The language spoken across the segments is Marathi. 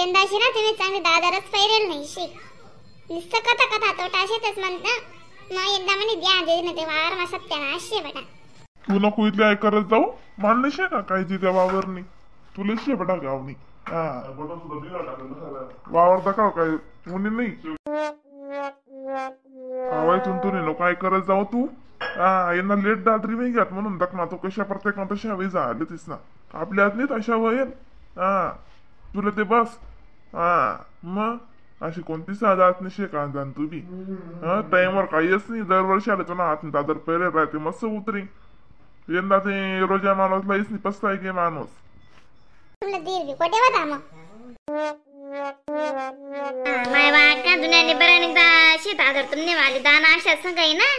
यंदाशी ना तुम्ही चांगली दादारच पैरेल नाही शे नुसतं कथा कथा तो टाशेतच म्हणता मग यंदा म्हणे द्या दे ना ते वावर मग सत्यानाश शे बेटा तू नको इथले ऐ करत जाऊ मानले शे का काय त्या वावरनी तुला शे बेटा गावनी वावर दाखव काय मुनी नाही आवाय तुमतुनी नको ऐ करत जाऊ तू यांना लेट दादरी नाही घ्यात म्हणून दखना तो कशा प्रत्येक तशा वेळी झाले तीस ना आपल्या हात नाही तशा वयेल तुला ते बस मग अशी कोणती साधा हात नाही का जाण तुम्ही टाइमवर काहीच नाही दरवर्षी आले तो ना हात दादर पहिले राहते मस्त उतरी यंदा ते रोजा माणूस लाईस नाही पसताय की माणूस तुला दीर भी कोटे बता मग माय वाका दुनियाने बरं एकदा शेतावर तुमने वाली दाना अशा संगाई ना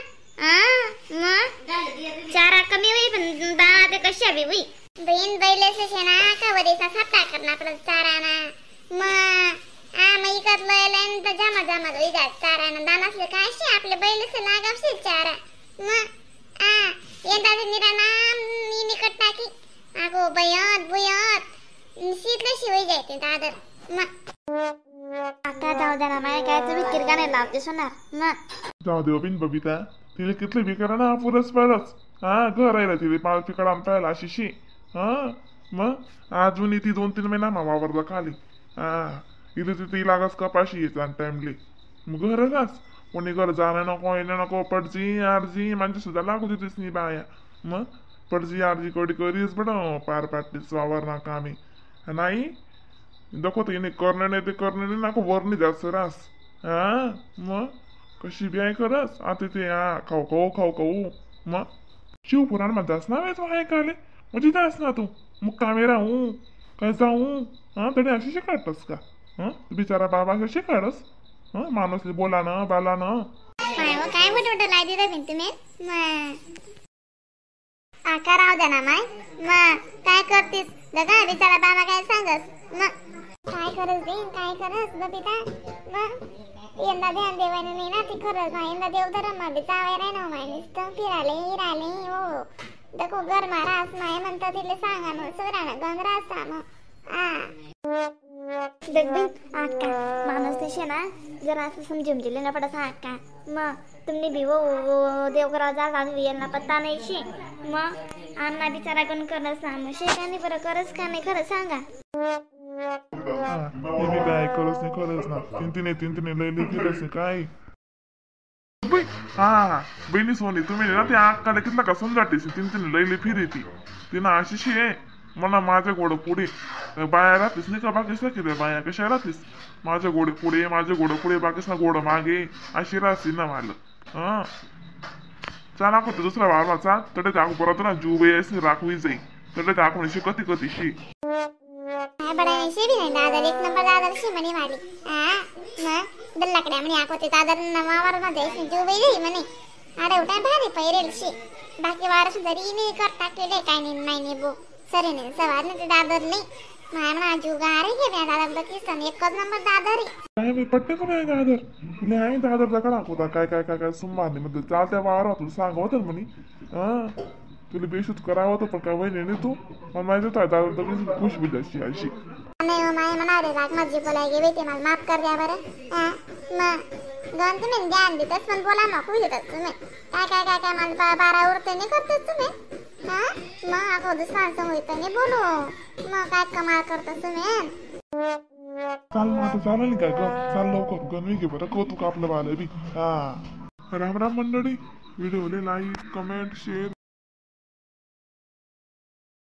मग चारा कमी होई पण दाना ते कशा बी होई बहीण बैलेसे शेना का वरीचा सापटा करना आपला चारा ना मग मग इकत लयलन तर जमा जमा होई जात चारा ना दानासले काय शे आपले बैलेसे लागावशे चारा मग यंदा ते निराना मी निकट टाकी आगो बयत बुयत शीतले शिवाय जाते दादर मग आता जाऊ दे ना माय काय तुम्ही किरगाने लावते सोनार मग जाऊ दे बिन बबिता तिला कितले बिकरा ना पुरस परस घर राहिला तिला पाळ पिकडा आमपायला शिशी मग अजून ती 2-3 महिना वावरला खाली इथे तिथे लागस कपाशी येतात टाइमली मग घर जास कोणी घर जाणं नको येणं नको पडजी आरजी म्हणजे सुद्धा लागू देतेस नाही बाया मग पडजी आरजी कडी करीस बड पार पाटीस वावर ना कामी नाही दाखवत येणे करणं नाही ते करणं नाही नको वरणी जास्त रास मग कशी बी आहे करस आता ते खाऊ खाऊ मग शिवपुराण मध्ये जास ना वेच आहे काले म्हणजे जास ना तू मग कामे राहू काय जाऊ तरी अशी शिकाडतस का बिचारा बाबा असं शिकाडस माणूस बोला ना बाला ना काय मोठं लाई दिलं बिन तुम्ही आकार राहू द्या ना माय मग काय करतीस बघा बिचारा बाबा काय सांगस मग काय करस बबिता मग यंदा ध्यान देवाने नाही ना ती खरंच ना यंदा देवधर्म मध्ये चावाय राही ना माय नुसतं फिराले हो देखो घर मारास माय म्हणता तिले सांगा ना सगळ्यांना गंगरास आका माणूस तसे ना जरा असं समजून दिले ना पडा आका मग तुम्ही भी वो देवघराव जा यांना पत्ता नाही शे मग अण्णा बिचारा कोण करस ना मग शेताने बरं करस का नाही खरं सांगा काय करस नाही खरंच ना तीन लय केलंस काय बहिणी सोनी तुम्ही ना ते अक्काला कितला का समजाटीस तीन लय फिरी ती तिनं आशिषी आहे मला माझ्या गोड पुढे बाया राहतीस नाही का बाकीस ना किती बाया कशा राहतीस माझ्या गोड पुढे बाकीस ना गोड मागे अशी राहती ना मला चला होते दुसरा वारला चा तडे दाखव परत ना जीव यायची राखवी जाई तडे दाखवण्याशी कधीशी दादर एक नंबर दादरशी म्हणे मारी मग दल्लाकडे म्हणे आकोते दादर वावर मध्ये जीव जाई म्हणे अरे उठा भारी पैरेल शी बाकी वारस जरी नाही करता केले काय नाही बो सरे नाही सवार नाही दादर नाही माय म्हणा जीव गारे घे बॅ दादर बकीसन एकच नंबर दादर काय मी पट्टे कोण आहे दादर तुला आहे दादर दाखा दाखवता काय संभाळणे मध्ये चालत्या वावर तुला सांगवत म्हणे तुला बेशूत करावं होतं पण काय वहिनी नाही तू मला माहिती होतं दादर तर खुश बी जाशी अशी नाही माय म्हणा रे राग माझी बोलाय गे ते मला माफ कर द्या बरं मग गण तुम्ही ध्यान देतच पण बोला मग खुश येतात तुम्ही काय मला 12 उरते नाही करतेस तुम्ही मग अगो दुसऱ्यांचं होतं नाही बोलू मग काय कमाल करतस तुम्ही चाल मग आता चालेल काय चाल लवकर गणवी घे बरं कौतुक आपलं बाल बी राम मंडळी व्हिडिओला लाईक कमेंट शेअर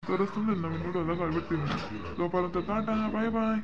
तरच तुमच्या नवीन व्हिडिओला भेटतील तोपर्यंत टाटा बाय बाय